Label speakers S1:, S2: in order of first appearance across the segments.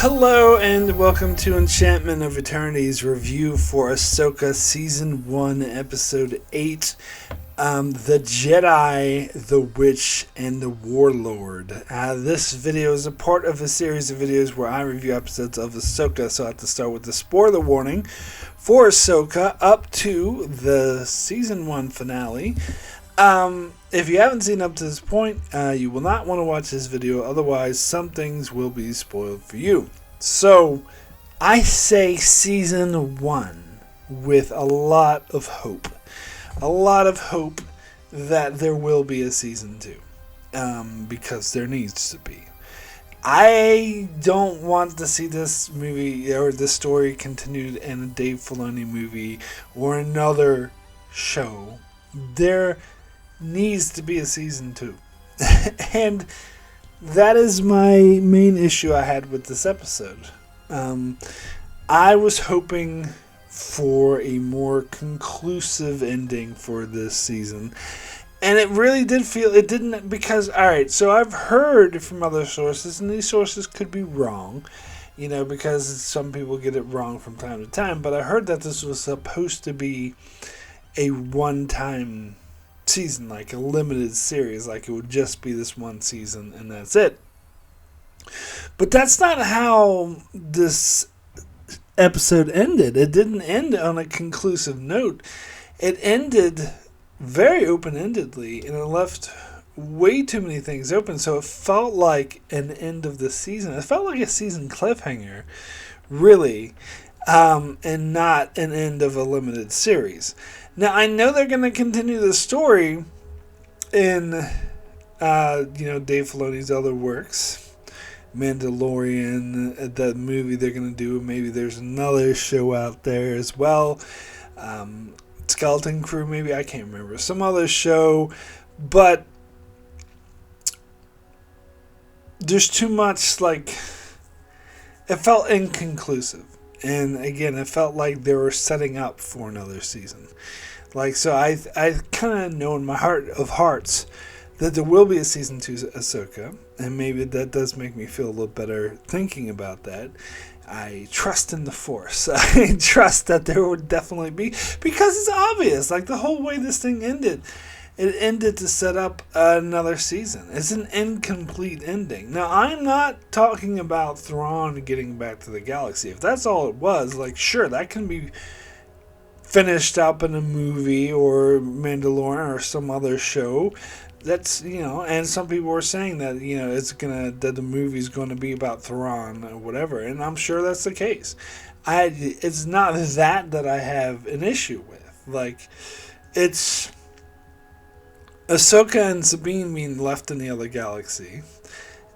S1: Hello and welcome to Enchantment of Eternity's review for Ahsoka Season 1, Episode 8, The Jedi, the Witch, and the Warlord. This video is a part of a series of videos where I review episodes of Ahsoka, so I have to start with the spoiler warning for Ahsoka up to the Season 1 finale. If you haven't seen up to this point, you will not want to watch this video, otherwise some things will be spoiled for you. So, I say Season 1 with a lot of hope. A lot of hope that there will be a Season 2. Because there needs to be. I don't want to see this movie or this story continued in a Dave Filoni movie or another show. There needs to be a Season 2. And that is my main issue I had with this episode. I was hoping for a more conclusive ending for this season. And it really did feel, it didn't, because, alright, so I've heard from other sources, and these sources could be wrong, because some people get it wrong from time to time, but I heard that this was supposed to be a one-time season, like a limited series, like it would just be this one season and that's it. But that's not how this episode ended. It didn't end on a conclusive note. It ended very open-endedly, and it left way too many things open, so it felt like an end of the season. It felt like a season cliffhanger, really, and not an end of a limited series. Now, I know they're going to continue the story in, Dave Filoni's other works. Mandalorian, the movie they're going to do. Maybe there's another show out there as well. Skeleton Crew, maybe. I can't remember. Some other show. But there's too much, it felt inconclusive. And again, it felt like they were setting up for another season. So I kind of know in my heart of hearts that there will be a Season 2 Ahsoka. And maybe that does make me feel a little better thinking about that. I trust in the Force. I trust that there would definitely be. Because it's obvious. The whole way this thing ended. It ended to set up another season. It's an incomplete ending. Now, I'm not talking about Thrawn getting back to the galaxy. If that's all it was, sure, that can be finished up in a movie or Mandalorian or some other show. That's, and some people were saying that, that the movie's going to be about Thrawn or whatever, and I'm sure that's the case. It's not that I have an issue with. It's Ahsoka and Sabine being left in the other galaxy.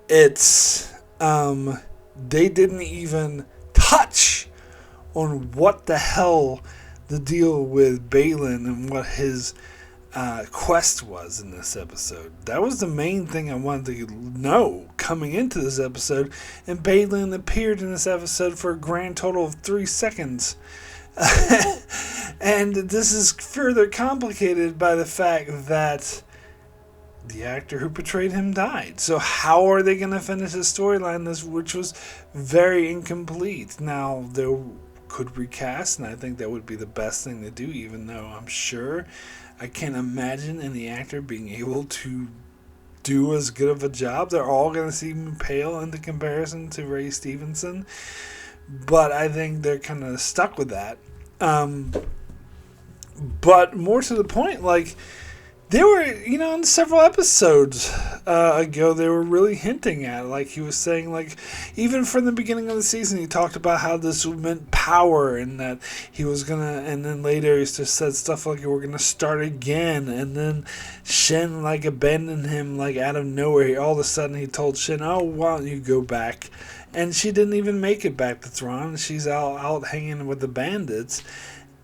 S1: It's, they didn't even touch on what the hell the deal with Baylan and what his quest was in this episode. That was the main thing I wanted to know coming into this episode, and Baylan appeared in this episode for a grand total of 3 seconds. And this is further complicated by the fact that the actor who portrayed him died. So how are they going to finish the storyline, which was very incomplete? Now, they could recast, and I think that would be the best thing to do, even though I'm sure I can't imagine any actor being able to do as good of a job. They're all going to seem pale in comparison to Ray Stevenson, but I think they're kind of stuck with that. But more to the point, they were, in several episodes ago, they were really hinting at, he was saying, even from the beginning of the season, he talked about how this meant power, and that he was gonna, and then later he just said stuff like, we're gonna start again, and then Shin, abandoned him, out of nowhere. All of a sudden, he told Shin, oh, why don't you go back? And she didn't even make it back to Thrawn. She's out hanging with the bandits.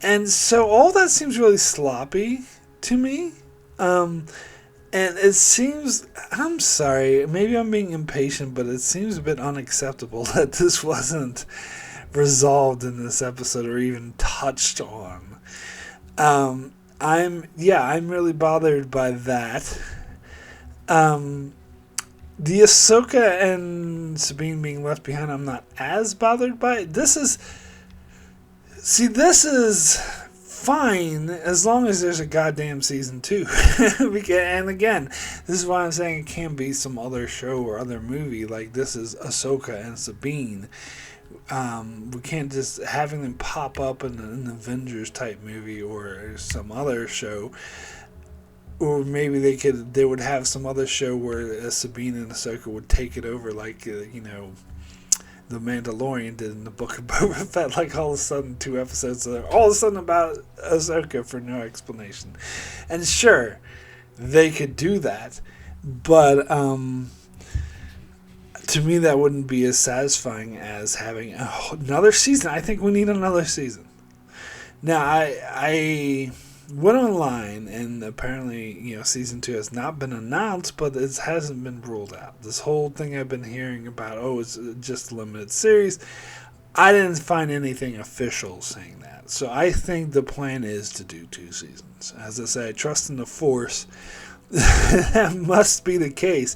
S1: And so all that seems really sloppy to me. And it seems, I'm sorry, maybe I'm being impatient, but it seems a bit unacceptable that this wasn't resolved in this episode or even touched on. I'm really bothered by that. the Ahsoka and Sabine being left behind, I'm not as bothered by it. This is fine as long as there's a goddamn season 2. And again, this is why I'm saying it can be some other show or other movie. Like, this is Ahsoka and Sabine. We can't just having them pop up in an Avengers type movie or some other show. Or maybe they would have some other show where Sabine and Ahsoka would take it over, like the Mandalorian did in the Book of Boba Fett. Like, all of a sudden 2 episodes are all of a sudden about Ahsoka for no explanation. And sure, they could do that, but to me that wouldn't be as satisfying as having another season. I think we need another season. Now I went online, and apparently, season 2 has not been announced, but it hasn't been ruled out. This whole thing I've been hearing about, it's just a limited series, I didn't find anything official saying that. So I think the plan is to do 2 seasons. As I say, I trust in the Force. That must be the case,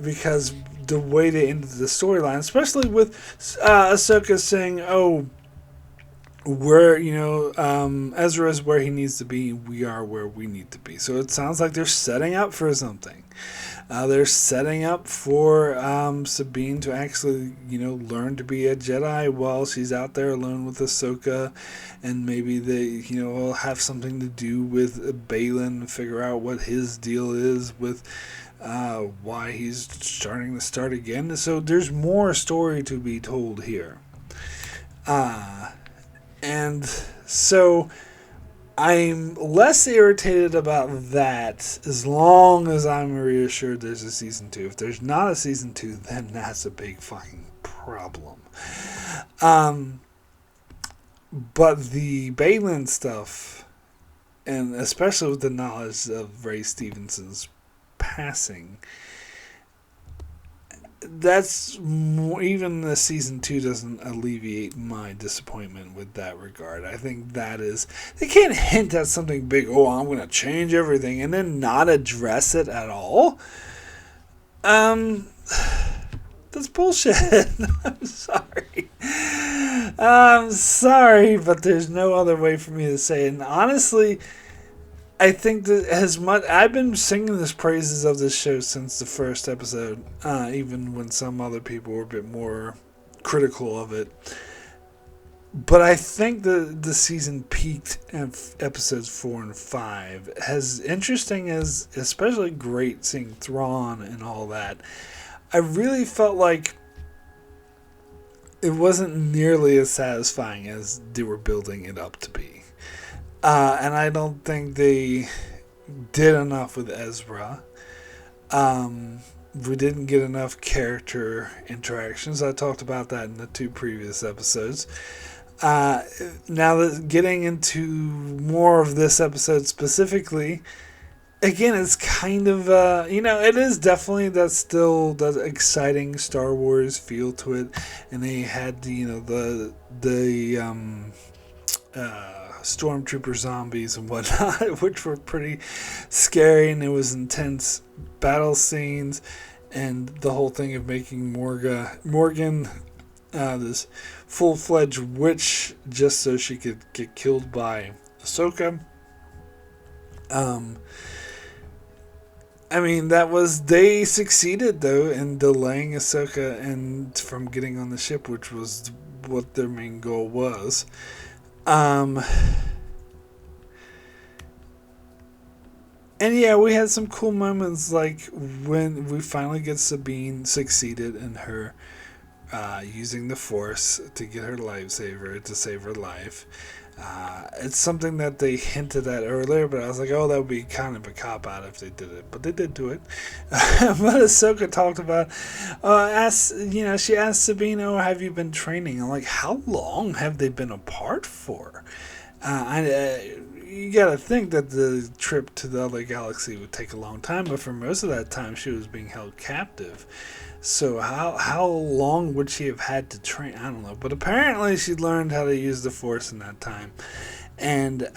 S1: because the way they ended the storyline, especially with Ahsoka saying, where Ezra is where he needs to be, we are where we need to be. So it sounds like they're setting up for something. They're setting up for Sabine to actually learn to be a Jedi while she's out there alone with Ahsoka, and maybe they will have something to do with Balin, figure out what his deal is with why he's starting to start again. So there's more story to be told here. And so I'm less irritated about that as long as I'm reassured there's a season 2. If there's not a season 2, then that's a big fucking problem. But the Balin stuff, and especially with the knowledge of Ray Stevenson's passing, that's more, even the season 2 doesn't alleviate my disappointment with that regard. I think that is, they can't hint at something big, I'm going to change everything, and then not address it at all. That's bullshit. I'm sorry, but there's no other way for me to say it. And honestly, I think that I've been singing the praises of this show since the first episode, even when some other people were a bit more critical of it. But I think the season peaked at episodes 4 and 5. As interesting as, especially great seeing Thrawn and all that, I really felt like it wasn't nearly as satisfying as they were building it up to be. And I don't think they did enough with Ezra. We didn't get enough character interactions. I talked about that in the 2 previous episodes. Now that getting into more of this episode specifically, again, it's kind of, it is definitely that exciting Star Wars feel to it. And they had, the stormtrooper zombies and whatnot, which were pretty scary, and it was intense battle scenes, and the whole thing of making Morgan this full-fledged witch just so she could get killed by Ahsoka. They succeeded though in delaying Ahsoka and from getting on the ship, which was what their main goal was. And yeah, we had some cool moments, like when we finally get Sabine succeeded in her using the Force to get her lifesaver to save her life. It's something that they hinted at earlier, but I was like, that would be kind of a cop-out if they did it. But they did do it. But Ahsoka talked about, she asked Sabine, have you been training? I'm like, how long have they been apart for? You gotta think that the trip to the other galaxy would take a long time, but for most of that time she was being held captive. So how long would she have had to train? I don't know. But apparently she learned how to use the Force in that time. And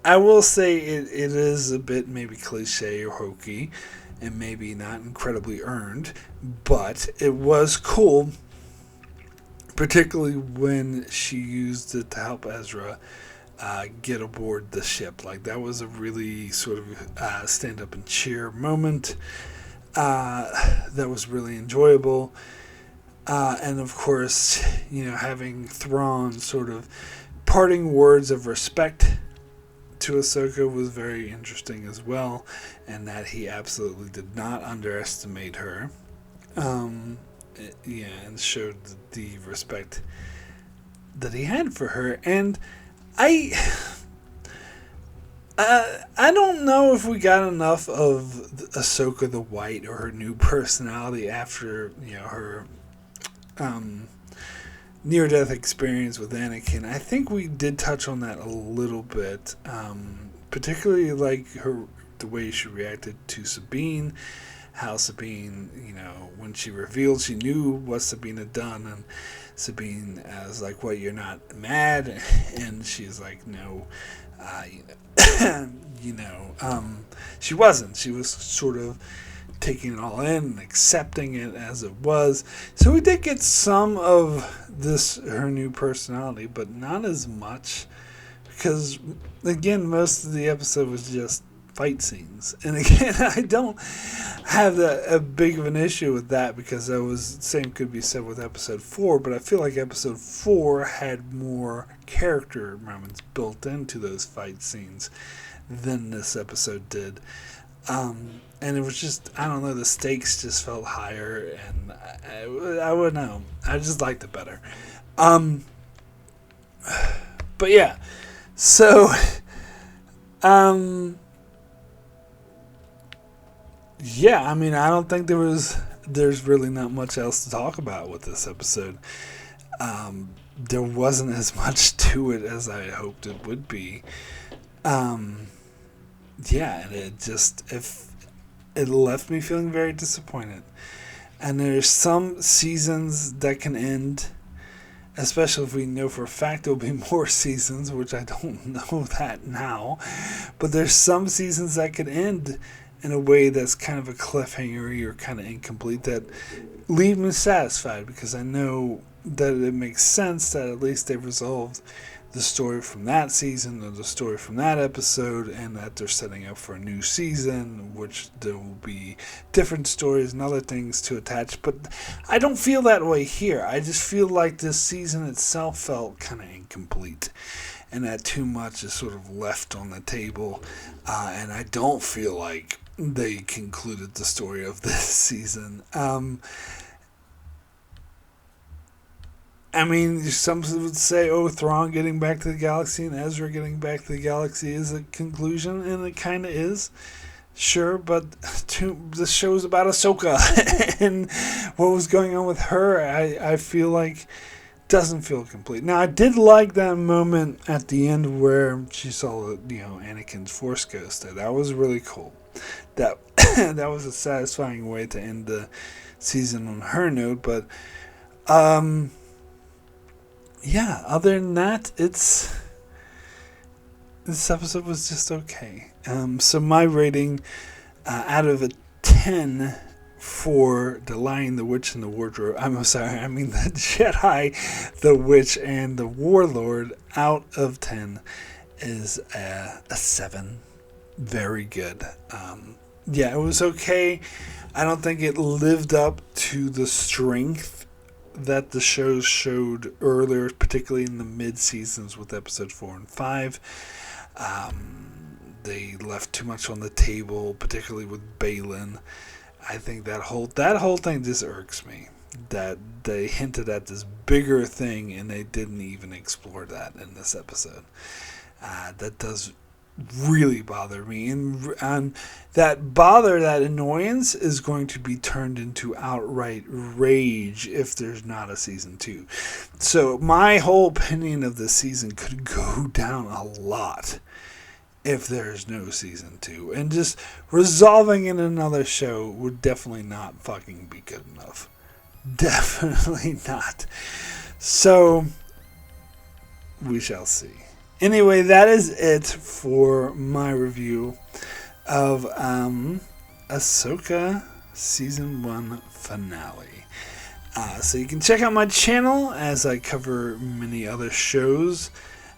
S1: I will say it is a bit maybe cliche or hokey. and maybe not incredibly earned, but it was cool, particularly when she used it to help Ezra get aboard the ship. Like, that was a really sort of stand up and cheer moment that was really enjoyable. And of course, having Thrawn sort of parting words of respect to Ahsoka was very interesting as well, and that he absolutely did not underestimate her. And showed the respect that he had for her. And I don't know if we got enough of Ahsoka the White or her new personality after her near-death experience with Anakin. I think we did touch on that a little bit, particularly like the way she reacted to Sabine, how Sabine, when she revealed she knew what Sabine had done, and Sabine was like, "What, you're not mad?" And she's like, "No, she wasn't. She was sort of taking it all in and accepting it as it was." So we did get some of her new personality, but not as much, because again, most of the episode was just fight scenes. And again, I don't have a big of an issue with that, because same could be said with episode 4, but I feel like episode 4 had more character moments built into those fight scenes than this episode did. And it was just, I don't know, the stakes just felt higher, and I wouldn't know. I just liked it better. But yeah, so, yeah, I mean, I don't think there's really not much else to talk about with this episode. There wasn't as much to it as I had hoped it would be. Yeah, and it left me feeling very disappointed. And there's some seasons that can end, especially if we know for a fact there'll be more seasons, which I don't know that now. But there's some seasons that could end in a way that's kind of a cliffhanger or kind of incomplete, that leave me satisfied, because I know that it makes sense that at least they've resolved the story from that season or the story from that episode, and that they're setting up for a new season, which there will be different stories and other things to attach. But I don't feel that way here. I just feel like this season itself felt kind of incomplete, and that too much is sort of left on the table, and I don't feel like they concluded the story of this season. I mean, some would say, Thrawn getting back to the galaxy and Ezra getting back to the galaxy is a conclusion, and it kind of is. Sure, but the show is about Ahsoka, and what was going on with her, I feel like doesn't feel complete. Now, I did like that moment at the end where she saw, Anakin's Force Ghost. That was really cool. That was a satisfying way to end the season on her note, but yeah, other than that, this episode was just okay. So my rating out of a 10 for The Lion, the Witch, and the Wardrobe, the Jedi, the Witch, and the Warlord, out of 10 is a 7. Very good. Yeah, it was okay. I don't think it lived up to the strength that the shows showed earlier, particularly in the mid-seasons with episode 4 and 5. They left too much on the table, particularly with Balin. I think that whole thing just irks me. That they hinted at this bigger thing and they didn't even explore that in this episode. That does really bother me, and that annoyance is going to be turned into outright rage if there's not a season 2. So my whole opinion of this season could go down a lot if there's no season 2, and just resolving in another show would definitely not fucking be good enough. Definitely not. So we shall see. Anyway, that is it for my review of Ahsoka Season 1 finale. So you can check out my channel as I cover many other shows,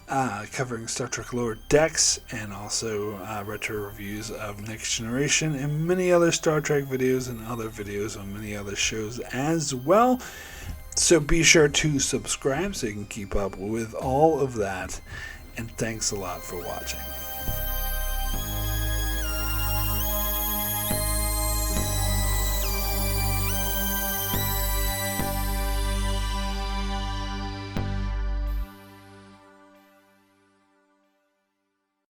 S1: covering Star Trek Lower Decks, and also retro reviews of Next Generation, and many other Star Trek videos and other videos on many other shows as well. So be sure to subscribe so you can keep up with all of that, and thanks a lot for watching.